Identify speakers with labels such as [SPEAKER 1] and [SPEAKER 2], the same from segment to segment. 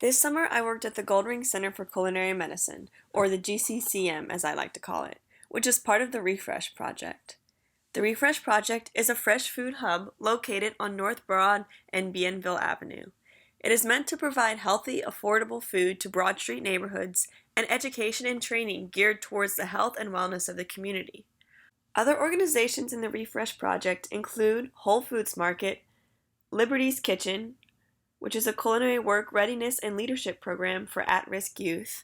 [SPEAKER 1] This summer, I worked at the Goldring Center for Culinary Medicine, or the GCCM as I like to call it, which is part of the Refresh Project. The Refresh Project is a fresh food hub located on North Broad and Bienville Avenue. It is meant to provide healthy, affordable food to Broad Street neighborhoods and education and training geared towards the health and wellness of the community. Other organizations in the Refresh Project include Whole Foods Market, Liberty's Kitchen, which is a culinary work readiness and leadership program for at-risk youth,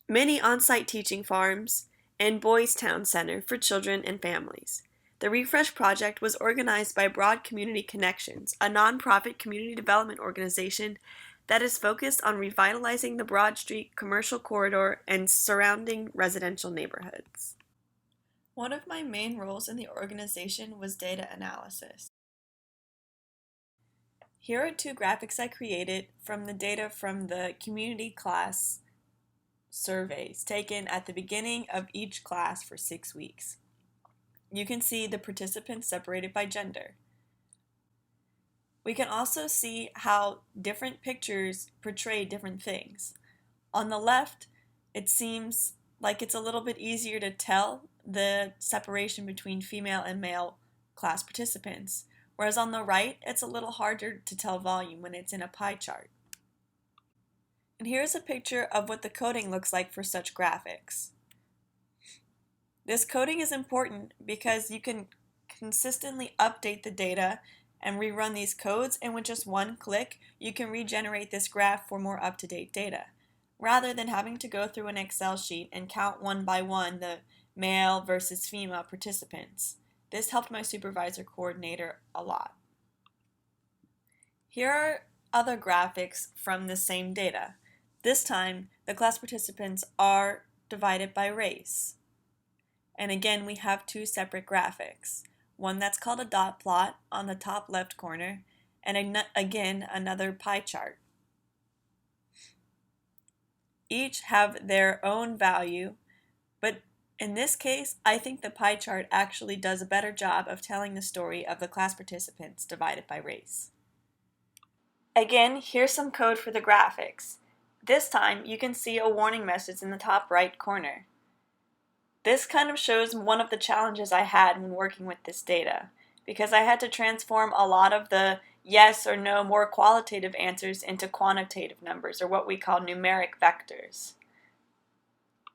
[SPEAKER 1] many on-site teaching farms, and Boys Town Center for children and families. The Refresh Project was organized by Broad Community Connections, a nonprofit community development organization that is focused on revitalizing the Broad Street commercial corridor and surrounding residential neighborhoods. One of my main roles in the organization was data analysis. Here are two graphics I created from the data from the community class surveys taken at the beginning of each class for 6 weeks. You can see the participants separated by gender. We can also see how different pictures portray different things. On the left, it seems like it's a little bit easier to tell the separation between female and male class participants, whereas on the right, it's a little harder to tell volume when it's in a pie chart. And here's a picture of what the coding looks like for such graphics. This coding is important because you can consistently update the data and rerun these codes, and with just one click, you can regenerate this graph for more up-to-date data, rather than having to go through an Excel sheet and count one by one the male versus female participants. This helped my supervisor coordinator a lot. Here are other graphics from the same data. This time, the class participants are divided by race. And again, we have two separate graphics. One that's called a dot plot on the top left corner, and again, another pie chart. Each have their own value, but in this case, I think the pie chart actually does a better job of telling the story of the class participants divided by race. Again, here's some code for the graphics. This time, you can see a warning message in the top right corner. This kind of shows one of the challenges I had when working with this data, because I had to transform a lot of the yes or no more qualitative answers into quantitative numbers, or what we call numeric vectors.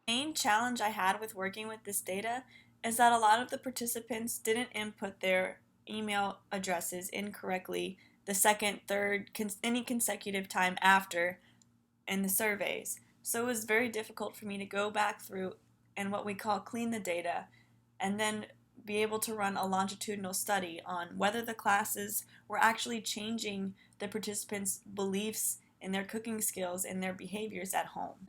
[SPEAKER 1] The main challenge I had with working with this data is that a lot of the participants didn't input their email addresses incorrectly the second, third, any consecutive time after in the surveys. So it was very difficult for me to go back through and what we call clean the data, and then be able to run a longitudinal study on whether the classes were actually changing the participants' beliefs in their cooking skills and their behaviors at home.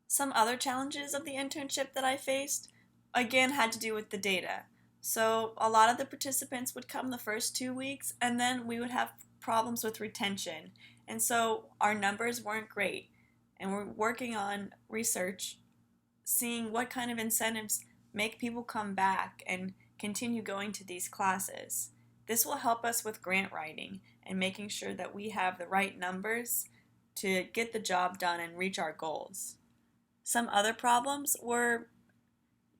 [SPEAKER 1] Some other challenges of the internship that I faced, again, had to do with the data. So a lot of the participants would come the first 2 weeks, and then we would have problems with retention. And so our numbers weren't great. And we're working on research, seeing what kind of incentives make people come back and continue going to these classes. This will help us with grant writing and making sure that we have the right numbers to get the job done and reach our goals. Some other problems were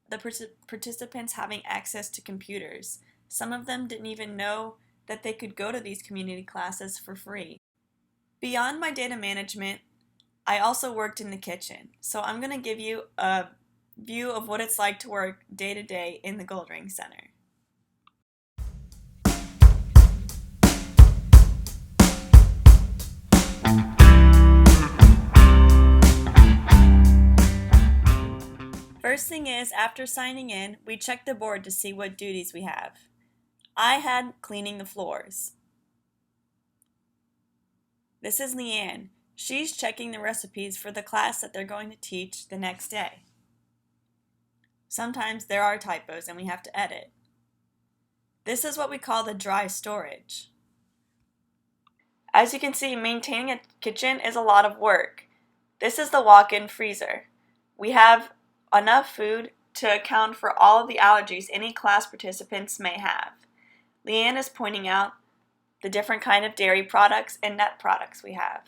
[SPEAKER 1] the participants having access to computers. Some of them didn't even know that they could go to these community classes for free. Beyond my data management, I also worked in the kitchen, so I'm going to give you a view of what it's like to work day to day in the Goldring Center. First thing is, after signing in, we check the board to see what duties we have. I had cleaning the floors. This is Leanne. She's checking the recipes for the class that they're going to teach the next day. Sometimes there are typos and we have to edit. This is what we call the dry storage. As you can see, maintaining a kitchen is a lot of work. This is the walk-in freezer. We have enough food to account for all of the allergies any class participants may have. Leanne is pointing out the different kind of dairy products and nut products we have.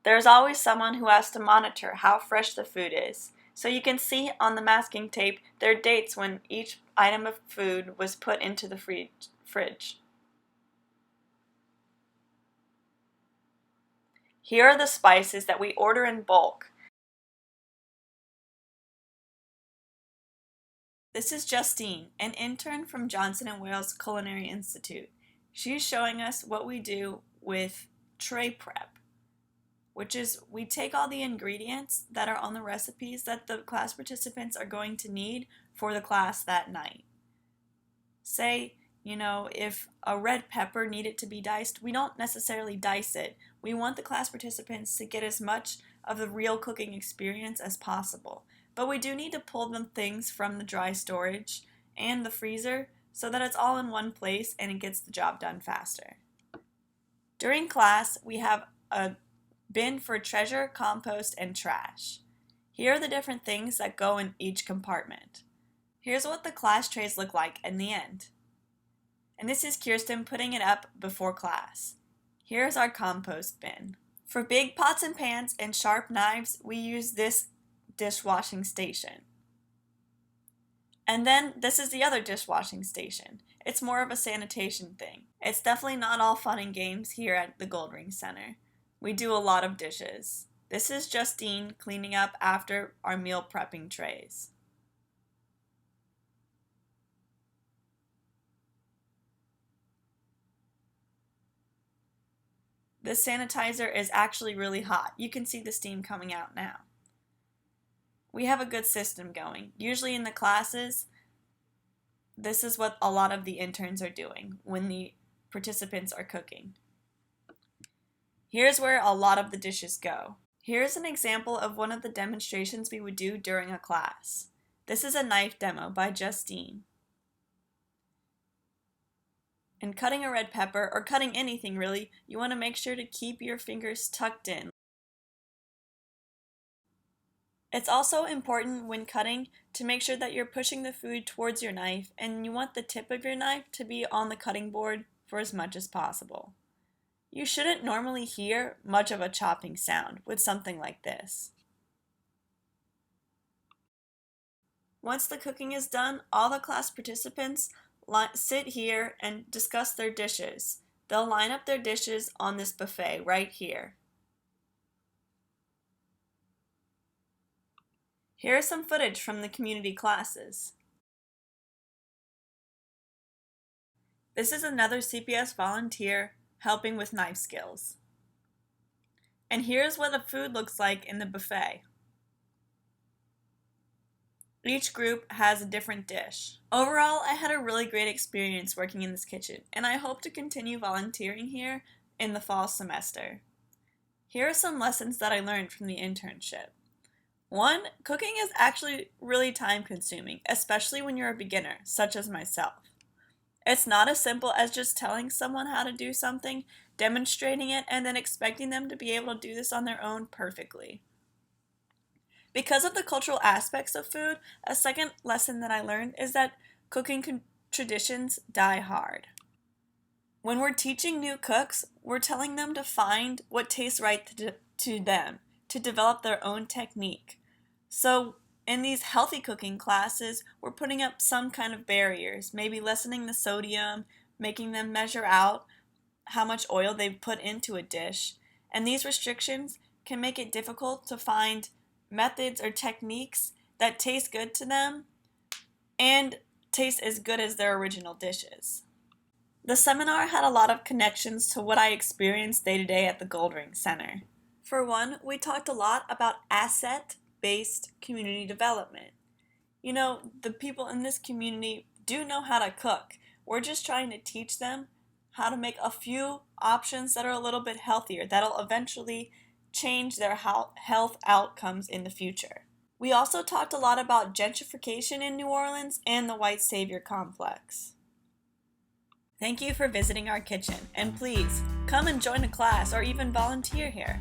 [SPEAKER 1] There's always someone who has to monitor how fresh the food is, so you can see on the masking tape their dates when each item of food was put into the fridge. Here are the spices that we order in bulk. This is Justine, an intern from Johnson & Wales Culinary Institute. She's showing us what we do with tray prep, which is we take all the ingredients that are on the recipes that the class participants are going to need for the class that night. Say, if a red pepper needed to be diced, we don't necessarily dice it. We want the class participants to get as much of the real cooking experience as possible. But we do need to pull the things from the dry storage and the freezer so that it's all in one place and it gets the job done faster. During class, we have a bin for treasure, compost, and trash. Here are the different things that go in each compartment. Here's what the class trays look like in the end. And this is Kirsten putting it up before class. Here's our compost bin. For big pots and pans and sharp knives, we use this dishwashing station. And then this is the other dishwashing station. It's more of a sanitation thing. It's definitely not all fun and games here at the Goldring Center. We do a lot of dishes. This is Justine cleaning up after our meal prepping trays. This sanitizer is actually really hot. You can see the steam coming out now. We have a good system going. Usually in the classes, this is what a lot of the interns are doing when the participants are cooking. Here's where a lot of the dishes go. Here's an example of one of the demonstrations we would do during a class. This is a knife demo by Justine. In cutting a red pepper, or cutting anything really, you want to make sure to keep your fingers tucked in. It's also important when cutting to make sure that you're pushing the food towards your knife, and you want the tip of your knife to be on the cutting board for as much as possible. You shouldn't normally hear much of a chopping sound with something like this. Once the cooking is done, all the class participants sit here and discuss their dishes. They'll line up their dishes on this buffet right here. Here is some footage from the community classes. This is another CPS volunteer helping with knife skills. And here's what the food looks like in the buffet. Each group has a different dish. Overall, I had a really great experience working in this kitchen, and I hope to continue volunteering here in the fall semester. Here are some lessons that I learned from the internship. 1, cooking is actually really time-consuming, especially when you're a beginner, such as myself. It's not as simple as just telling someone how to do something, demonstrating it, and then expecting them to be able to do this on their own perfectly. Because of the cultural aspects of food, a second lesson that I learned is that cooking traditions die hard. When we're teaching new cooks, we're telling them to find what tastes right to them, to develop their own technique. So in these healthy cooking classes, we're putting up some kind of barriers, maybe lessening the sodium, making them measure out how much oil they've put into a dish. And these restrictions can make it difficult to find methods or techniques that taste good to them and taste as good as their original dishes. The seminar had a lot of connections to what I experienced day to day at the Goldring Center. For one, we talked a lot about asset-based community development. The people in this community do know how to cook. We're just trying to teach them how to make a few options that are a little bit healthier, that'll eventually change their health outcomes in the future. We also talked a lot about gentrification in New Orleans and the white savior complex. Thank you for visiting our kitchen, and please come and join a class or even volunteer here.